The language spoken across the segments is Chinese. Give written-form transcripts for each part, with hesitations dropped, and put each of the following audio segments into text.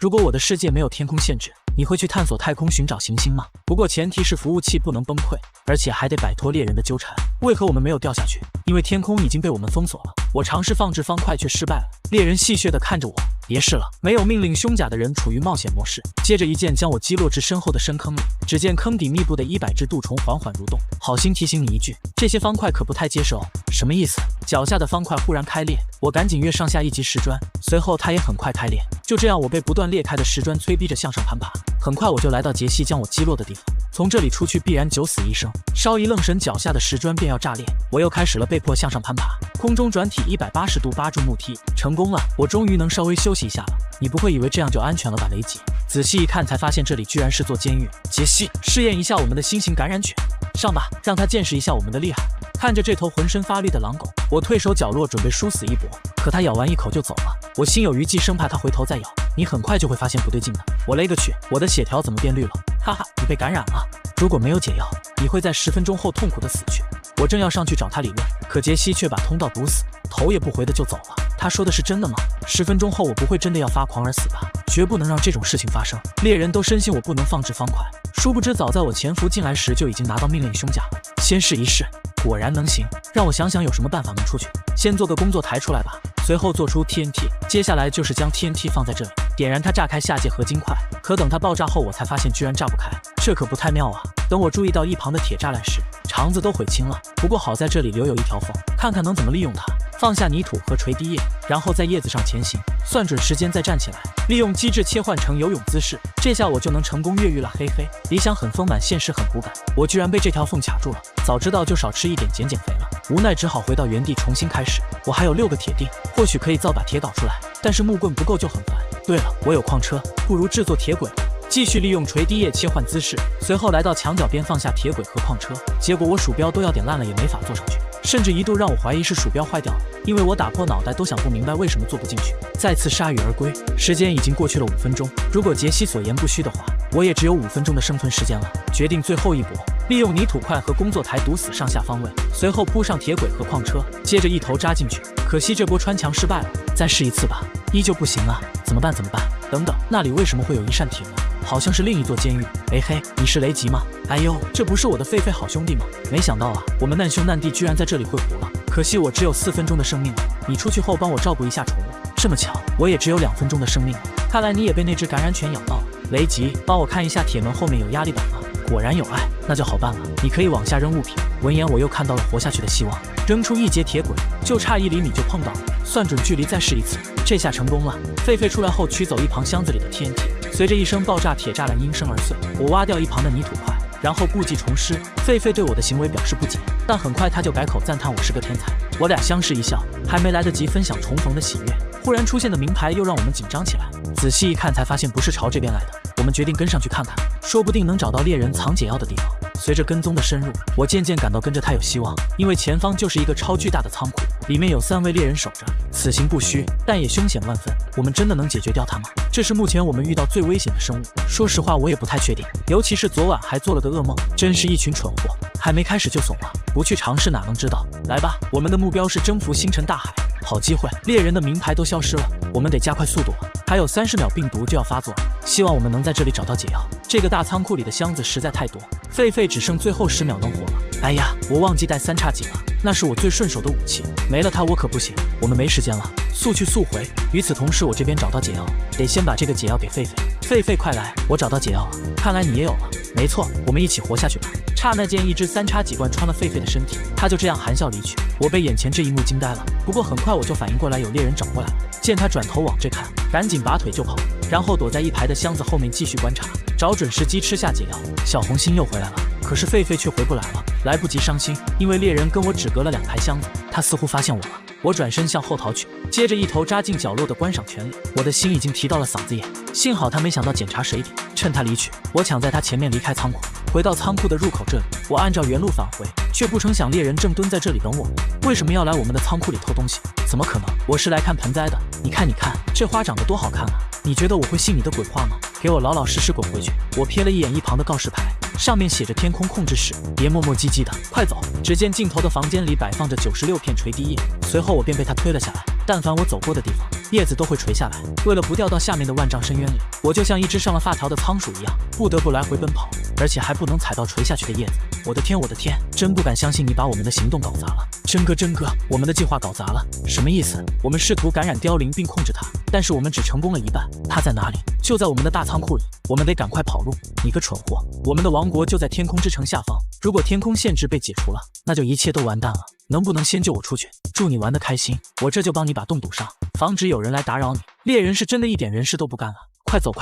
如果我的世界没有天空限制，你会去探索太空寻找行星吗？不过前提是服务器不能崩溃，而且还得摆脱猎人的纠缠。为何我们没有掉下去？因为天空已经被我们封锁了。我尝试放置方块却失败了。猎人戏谑地看着我，别试了。没有命令胸甲的人处于冒险模式。接着一剑将我击落至身后的深坑里，只见坑底密布的100只蠹虫缓缓蠕动。好心提醒你一句，这些方块可不太结实哦。什么意思？脚下的方块忽然开裂，我赶紧跃上下一级石砖，随后它也很快开裂。就这样，我被不断裂开的石砖催逼着向上攀爬。很快我就来到杰西将我击落的地方，从这里出去必然九死一生。稍一愣神，脚下的石砖便要炸裂，我又开始了被迫向上攀爬。空中转体180度扒住木梯，成功了！我终于能稍微休息一下了。你不会以为这样就安全了吧，雷吉？仔细一看才发现这里居然是座监狱。杰西，试验一下我们的新型感染犬，上吧，让他见识一下我们的厉害。看着这头浑身发绿的狼狗，我退守角落准备殊死一搏，可它咬完一口就走了。我心有余悸，生怕它回头再咬。你很快就会发现不对劲的。我勒个去，我的血条怎么变绿了？哈哈，你被感染了。如果没有解药，你会在10分钟后痛苦的死去。我正要上去找他理论，可杰西却把通道堵死，头也不回的就走了。他说的是真的吗？10分钟后我不会真的要发狂而死吧？绝不能让这种事情发生。猎人都深信我不能放置方块，殊不知早在我潜伏进来时就已经拿到命令胸甲了。先试一试，果然能行。让我想想有什么办法能出去。先做个工作台出来吧，随后做出 TNT， 接下来就是将 TNT 放在这里，点燃它炸开下界合金块。可等它爆炸后，我才发现居然炸不开，这可不太妙啊。等我注意到一旁的铁栅栏时，肠子都悔青了。不过好在这里留有一条缝，看看能怎么利用它。放下泥土和锤滴叶，然后在叶子上前行，算准时间再站起来，利用机制切换成游泳姿势，这下我就能成功越狱了。嘿嘿，理想很丰满，现实很骨感。我居然被这条缝卡住了，早知道就少吃一点减肥了。无奈只好回到原地重新开始。我还有6个铁锭，或许可以造把铁镐出来，但是木棍不够就很烦。对了，我有矿车，不如制作铁轨吧。继续利用锤滴叶切换姿势，随后来到墙角边放下铁轨和矿车，结果我鼠标都要点烂了也没法坐上去，甚至一度让我怀疑是鼠标坏掉了，因为我打破脑袋都想不明白为什么坐不进去。再次铩羽而归，时间已经过去了5分钟，如果杰西所言不虚的话，我也只有5分钟的生存时间了。决定最后一搏，利用泥土块和工作台堵死上下方位，随后铺上铁轨和矿车，接着一头扎进去。可惜这波穿墙失败了，再试一次吧，依旧不行啊！怎么办？怎么办？等等，那里为什么会有一扇铁门？好像是另一座监狱。哎嘿，你是雷吉吗？哎呦，这不是我的狒狒好兄弟吗？没想到啊，我们难兄难弟居然在这里会糊了。可惜我只有4分钟的生命了，你出去后帮我照顾一下宠物。这么巧，我也只有2分钟的生命了。看来你也被那只感染犬咬到了。雷吉，帮我看一下铁门后面有压力板吗？果然有爱，那就好办了。你可以往下扔物品。闻言，我又看到了活下去的希望，扔出一节铁轨，就差1厘米就碰到了。算准距离再试一次，这下成功了。狒狒出来后取走一旁箱子里的 TNT， 随着一声爆炸，铁栅栏应声而碎。我挖掉一旁的泥土块，然后故技重施。狒狒对我的行为表示不解，但很快他就改口赞叹我是个天才。我俩相视一笑，还没来得及分享重逢的喜悦，忽然出现的名牌又让我们紧张起来。仔细一看才发现不是朝这边来的，我们决定跟上去看看，说不定能找到猎人藏解药的地方。随着跟踪的深入，我渐渐感到跟着他有希望，因为前方就是一个超巨大的仓库，里面有3位猎人守着。此行不虚，但也凶险万分。我们真的能解决掉他吗？这是目前我们遇到最危险的生物。说实话，我也不太确定，尤其是昨晚还做了个噩梦，真是一群蠢货。还没开始就怂了，不去尝试哪能知道？来吧，我们的目标是征服星辰大海。好机会，猎人的名牌都消失了，我们得加快速度了。还有30秒，病毒就要发作了。希望我们能在这里找到解药。这个大仓库里的箱子实在太多，狒狒只剩最后10秒能活了。哎呀，我忘记带3叉戟了，那是我最顺手的武器，没了它我可不行。我们没时间了，速去速回。与此同时，我这边找到解药，得先把这个解药给狒狒。狒狒，快来，我找到解药了，看来你也有了。没错，我们一起活下去吧。刹那间，一只3叉戟贯穿了狒狒的身体，他就这样含笑离去。我被眼前这一幕惊呆了，不过很快我就反应过来有猎人找过来了。见他转头往这看，赶紧拔腿就跑，然后躲在一排的箱子后面继续观察，找准时机吃下解药。小红心又回来了，可是狒狒却回不来了。来不及伤心，因为猎人跟我只隔了2排箱子，他似乎发现我了。我转身向后逃去，接着一头扎进角落的观赏犬里。我的心已经提到了嗓子眼，幸好他没想到检查水底。趁他离去，我抢在他前面离开仓库，回到仓库的入口这里。我按照原路返回，却不成想猎人正蹲在这里等我。为什么要来我们的仓库里偷东西？怎么可能？我是来看盆栽的。你看，这花长得多好看啊！你觉得我会信你的鬼话吗？给我老老实实滚回去！我瞥了一眼一旁的告示牌，上面写着天空控制室，别磨磨唧唧的，快走！只见尽头的房间里摆放着96片锤滴叶，随后我便被他推了下来。但凡我走过的地方，叶子都会垂下来。为了不掉到下面的万丈深渊里，我就像一只上了发条的仓鼠一样，不得不来回奔跑，而且还不能踩到垂下去的叶子。我的天，我的天，真不敢相信你把我们的行动搞砸了。真哥，我们的计划搞砸了？什么意思？我们试图感染凋零并控制它，但是我们只成功了一半。它在哪里？就在我们的大仓库里，我们得赶快跑路。你个蠢货！我们的王国就在天空之城下方，如果天空限制被解除了，那就一切都完蛋了。能不能先救我出去？祝你玩得开心，我这就帮你把洞堵上，防止有人来打扰你。猎人是真的一点人事都不干了，快走，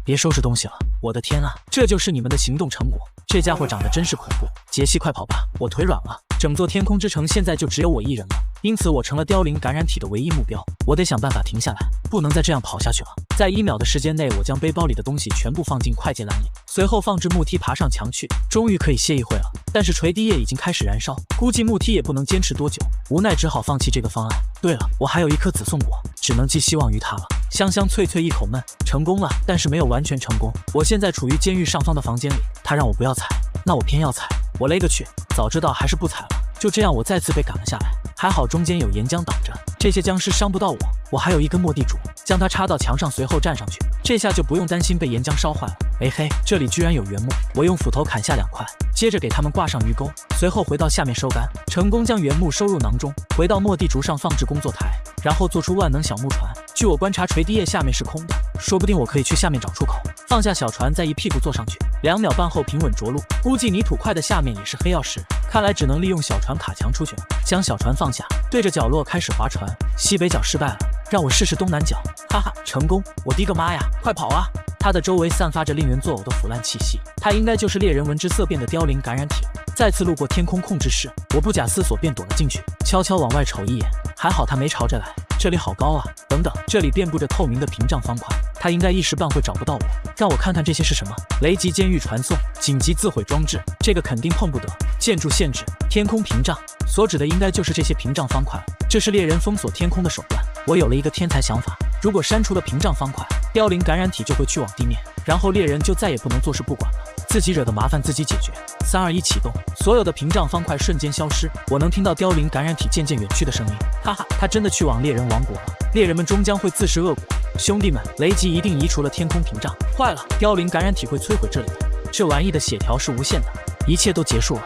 别收拾东西了。我的天啊，这就是你们的行动成果？这家伙长得真是恐怖。杰西，快跑吧，我腿软了。整座天空之城现在就只有我一人了，因此我成了凋零感染体的唯一目标。我得想办法停下来，不能再这样跑下去了。在1秒的时间内，我将背包里的东西全部放进快捷栏里，随后放置木梯爬上墙去，终于可以歇一会了。但是锤滴液已经开始燃烧，估计木梯也不能坚持多久，无奈只好放弃这个方案。对了，我还有一颗紫松果，只能寄希望于它了。香脆一口闷，成功了，但是没有完全成功。我现在处于监狱上方的房间里，他让我不要踩，那我偏要踩。我勒个去，早知道还是不踩了。就这样，我再次被赶了下来，还好中间有岩浆挡着，这些僵尸伤不到我。我还有一根莫地竹，将它插到墙上，随后站上去，这下就不用担心被岩浆烧坏了。哎嘿，这里居然有原木，我用斧头砍下2块，接着给它们挂上鱼钩，随后回到下面收干，成功将原木收入囊中，回到莫地竹上放置工作台，然后做出万能小木船。据我观察，锤滴液下面是空的，说不定我可以去下面找出口，放下小船，再一屁股坐上去，2秒半后平稳着陆。估计泥土块的下面也是黑曜石，看来只能利用小船卡墙出去了。将小船放下，对着角落开始划船。西北角失败了，让我试试东南角。哈哈，成功！我的个妈呀，快跑啊！它的周围散发着令人作呕的腐烂气息，它应该就是猎人闻之色变的凋零感染体。再次路过天空控制室，我不假思索便躲了进去，悄悄往外瞅一眼，还好它没朝着来。这里好高啊！等等，这里遍布着透明的屏障方块，它应该一时半会找不到我。让我看看这些是什么？雷击监狱传送，紧急自毁装置，这个肯定碰不得。建筑限制，天空屏障，所指的应该就是这些屏障方块，这是猎人封锁天空的手段。我有了一个天才想法，如果删除了屏障方块，凋零感染体就会去往地面，然后猎人就再也不能坐视不管了，自己惹的麻烦自己解决。3、2、1启动，所有的屏障方块瞬间消失，我能听到凋零感染体渐渐远去的声音。哈哈，他真的去往猎人王国了，猎人们终将会自食恶果。兄弟们，雷击一定移除了天空屏障，坏了，凋零感染体会摧毁这里的。这玩意的血条是无限的，一切都结束了。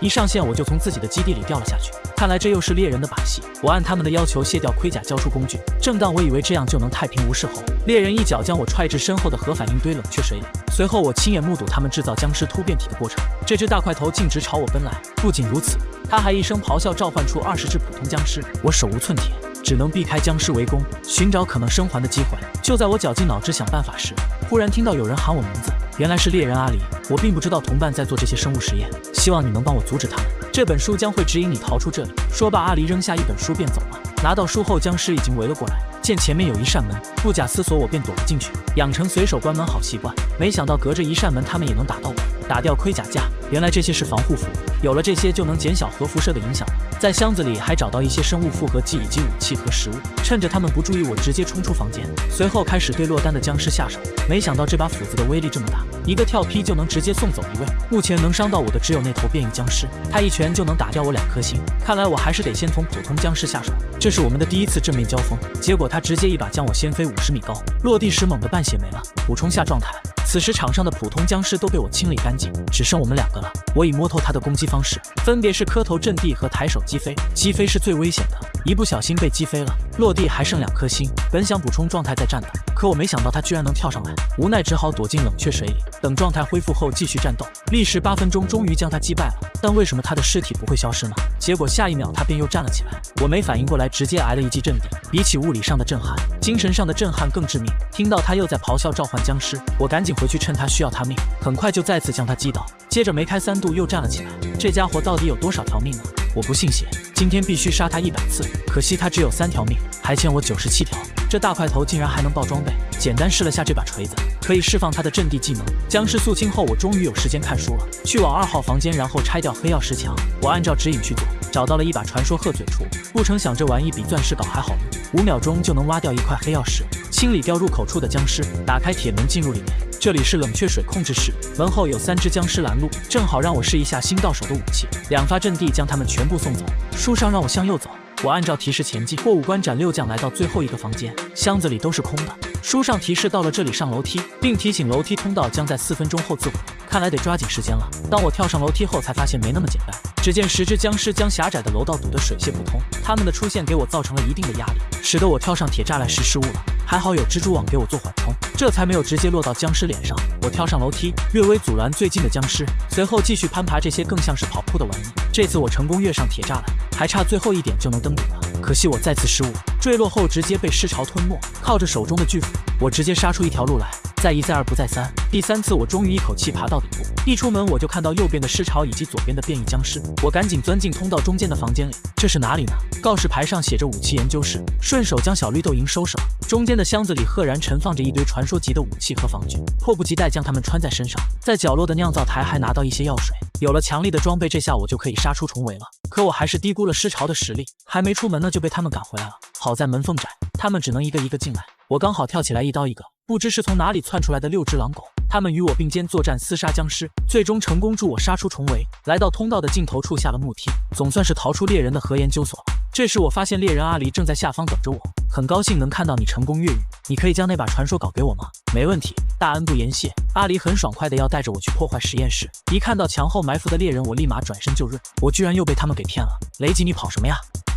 一上线我就从自己的基地里掉了下去，看来这又是猎人的把戏。我按他们的要求卸掉盔甲，交出工具。正当我以为这样就能太平无事后，猎人一脚将我踹至身后的核反应堆冷却水里。随后我亲眼目睹他们制造僵尸突变体的过程。这只大块头径直朝我奔来。不仅如此，他还一声咆哮，召唤出20只普通僵尸。我手无寸铁，只能避开僵尸围攻，寻找可能生还的机会。就在我绞尽脑汁想办法时，忽然听到有人喊我名字，原来是猎人阿里。我并不知道同伴在做这些生物实验，希望你能帮我阻止他们。这本书将会指引你逃出这里。说罢，阿里扔下一本书便走了。拿到书后，僵尸已经围了过来。见前面有一扇门，不假思索我便躲了进去，养成随手关门好习惯。没想到隔着一扇门，他们也能打到我。打掉盔甲架，原来这些是防护服，有了这些就能减小核辐射的影响。在箱子里还找到一些生物复合剂以及武器和食物，趁着他们不注意，我直接冲出房间，随后开始对落单的僵尸下手。没想到这把斧子的威力这么大，一个跳劈就能直接送走一位。目前能伤到我的只有那头变异僵尸，他一拳就能打掉我2颗星。看来我还是得先从普通僵尸下手。这是我们的第一次正面交锋，结果他直接一把将我掀飞50米高，落地时猛地半血没了。补充下状态，此时场上的普通僵尸都被我清理干净，只剩我们2个了。我已摸透他的攻击方式，分别是磕头阵地和抬手击飞。击飞是最危险的，一不小心被击飞了，落地还剩2颗星。本想补充状态再战斗，可我没想到他居然能跳上来，无奈只好躲进冷却水里，等状态恢复后继续战斗。历时8分钟，终于将他击败了。但为什么他的尸体不会消失呢？结果下一秒他便又站了起来，我没反应过来，直接挨了一记阵地。比起物理上的震撼，精神上的震撼更致命。听到他又在咆哮召唤僵尸，我赶紧回去，趁他需要他命，很快就再次将他击倒。接着梅开3度又站了起来。这家伙到底有多少条命啊？我不信邪，今天必须杀他100次。可惜他只有3条命，还欠我97条。这大块头竟然还能爆装备。简单试了下这把锤子，可以释放他的阵地技能。僵尸肃清后，我终于有时间看书了。去往2号房间，然后拆掉黑曜石墙。我按照指引去做，找到了一把传说鹤嘴锄。不成想这玩意比钻石镐还好用，5秒钟就能挖掉1块黑曜石。清理掉入口处的僵尸，打开铁门进入里面。这里是冷却水控制室，门后有3只僵尸拦路，正好让我试一下新到手的武器。2发阵地将他们全部送走。书上让我向右走，我按照提示前进，过五关斩六将，来到最后一个房间，箱子里都是空的。书上提示到了这里上楼梯，并提醒楼梯通道将在4分钟后自毁，看来得抓紧时间了。当我跳上楼梯后，才发现没那么简单。只见10只僵尸将狭窄的楼道堵得水泄不通，它们的出现给我造成了一定的压力，使得我跳上铁栅栏时失误了。还好有蜘蛛网给我做缓冲，这才没有直接落到僵尸脸上。我跳上楼梯，略微阻拦最近的僵尸，随后继续攀爬这些更像是跑酷的玩意。这次我成功跃上铁栅栏，还差最后一点就能登顶了。可惜我再次失误，坠落后直接被尸潮吞没。靠着手中的巨斧，我直接杀出一条路来。再一再二不再三，第3次我终于一口气爬到底部。一出门我就看到右边的尸潮以及左边的变异僵尸，我赶紧钻进通道中间的房间里。这是哪里呢？告示牌上写着武器研究室，顺手将小绿豆蝇收拾了。中间的箱子里赫然盛放着一堆传说级的武器和防具，迫不及待将它们穿在身上。在角落的酿造台还拿到一些药水，有了强力的装备，这下我就可以杀出重围了。可我还是低估了尸潮的实力，还没出门呢就被他们赶回来了。好在门缝窄，他们只能一个一个进来，我刚好跳起来一刀一个。不知是从哪里窜出来的6只狼狗，他们与我并肩作战，厮杀僵尸，最终成功助我杀出重围，来到通道的尽头处下了木梯，总算是逃出猎人的核研究所了。这时我发现猎人阿离正在下方等着我，很高兴能看到你成功越狱，你可以将那把传说稿给我吗？没问题，大恩不言谢。阿离很爽快的要带着我去破坏实验室，一看到墙后埋伏的猎人，我立马转身就润，我居然又被他们给骗了。雷吉，你跑什么呀？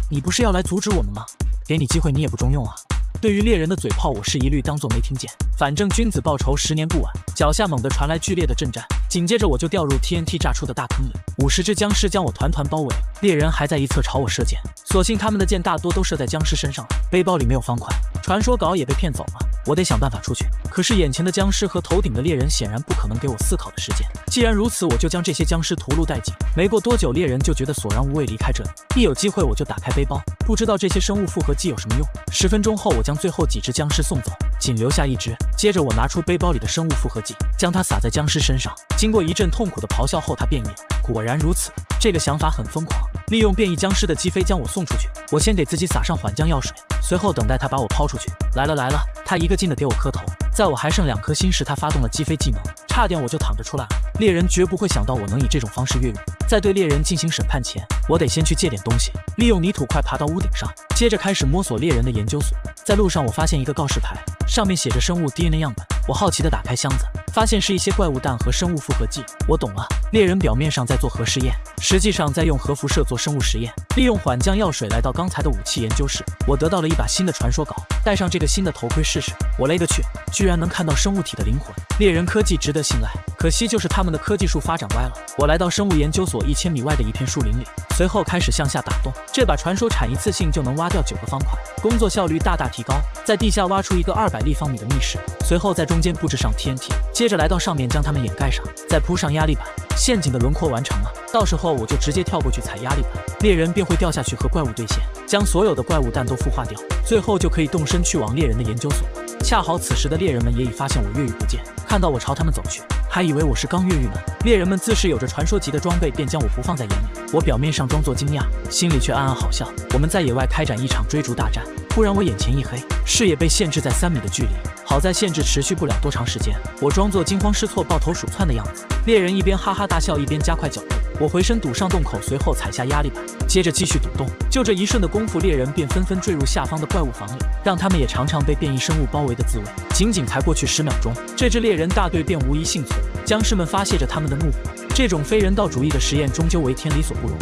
你不是要来阻止我们吗？给你机会你也不中用啊。对于猎人的嘴炮，我是一律当作没听见。反正君子报仇10年不晚。脚下猛地传来剧烈的震颤，紧接着我就掉入 TNT 炸出的大坑里。50只僵尸将我团团包围，猎人还在一侧朝我射箭，所幸他们的箭大多都射在僵尸身上了。背包里没有方块，传说稿也被骗走了，我得想办法出去。可是眼前的僵尸和头顶的猎人显然不可能给我思考的时间。既然如此，我就将这些僵尸屠戮殆尽。没过多久，猎人就觉得索然无味，离开这里。一有机会我就打开背包，不知道这些生物复合剂有什么用。10分钟后，我将最后几只僵尸送走，仅留下1只。接着我拿出背包里的生物复合剂，将它撒在僵尸身上。经过一阵痛苦的咆哮后，它变异了。果然如此，这个想法很疯狂。利用变异僵尸的击飞将我送出去，我先给自己撒上缓降药水，随后等待他把我抛出去。来了来了，他一个劲的给我磕头。在我还剩2颗心时，他发动了击飞技能，差点我就躺着出来了。猎人绝不会想到我能以这种方式越狱。在对猎人进行审判前，我得先去借点东西，利用泥土块爬到屋顶上，接着开始摸索猎人的研究所。在路上我发现一个告示牌，上面写着生物 DNA 样本。我好奇地打开箱子，发现是一些怪物蛋和生物复合剂。我懂了，猎人表面上在做核试验，实际上在用核辐射做生物实验。利用缓降药水来到刚才的武器研究室，我得到了一把新的传说稿。戴上这个新的头盔试试，我勒个去，居然能看到生物体的灵魂。猎人科技值得信赖，可惜就是他们的科技树发展歪了。我来到生物研究所1000米外的一片树林里，随后开始向下打洞。这把传说铲一次性就能挖掉9个方块，工作效率大大提高。在地下挖出一个200立方米的密室，随后在中间布置上 TNT， 接着来到上面将它们掩盖上，再铺上压力板。陷阱的轮廓完成了，到时候我就直接跳过去踩压力板，猎人便会掉下去和怪物对线，将所有的怪物蛋都孵化掉，最后就可以动身去往猎人的研究所。恰好此时的猎人们也已发现我越狱不见，看到我朝他们走去，还以为我是刚越狱呢。猎人们自是有着传说级的装备，便将我不放在眼里。我表面上装作惊讶，心里却暗暗好笑。我们在野外开展一场追逐大战，忽然我眼前一黑，视野被限制在3米的距离。好在限制持续不了多长时间，我装作惊慌失措、抱头鼠窜的样子。猎人一边哈哈大笑，一边加快脚步。我回身堵上洞口，随后踩下压力板，接着继续堵洞。就这一瞬的功夫，猎人便纷纷坠入下方的怪物房里，让他们也尝尝被变异生物包围的滋味。仅仅才过去10秒钟，这支猎人大队便无一幸存。僵尸们发泄着他们的怒火，这种非人道主义的实验终究为天理所不容。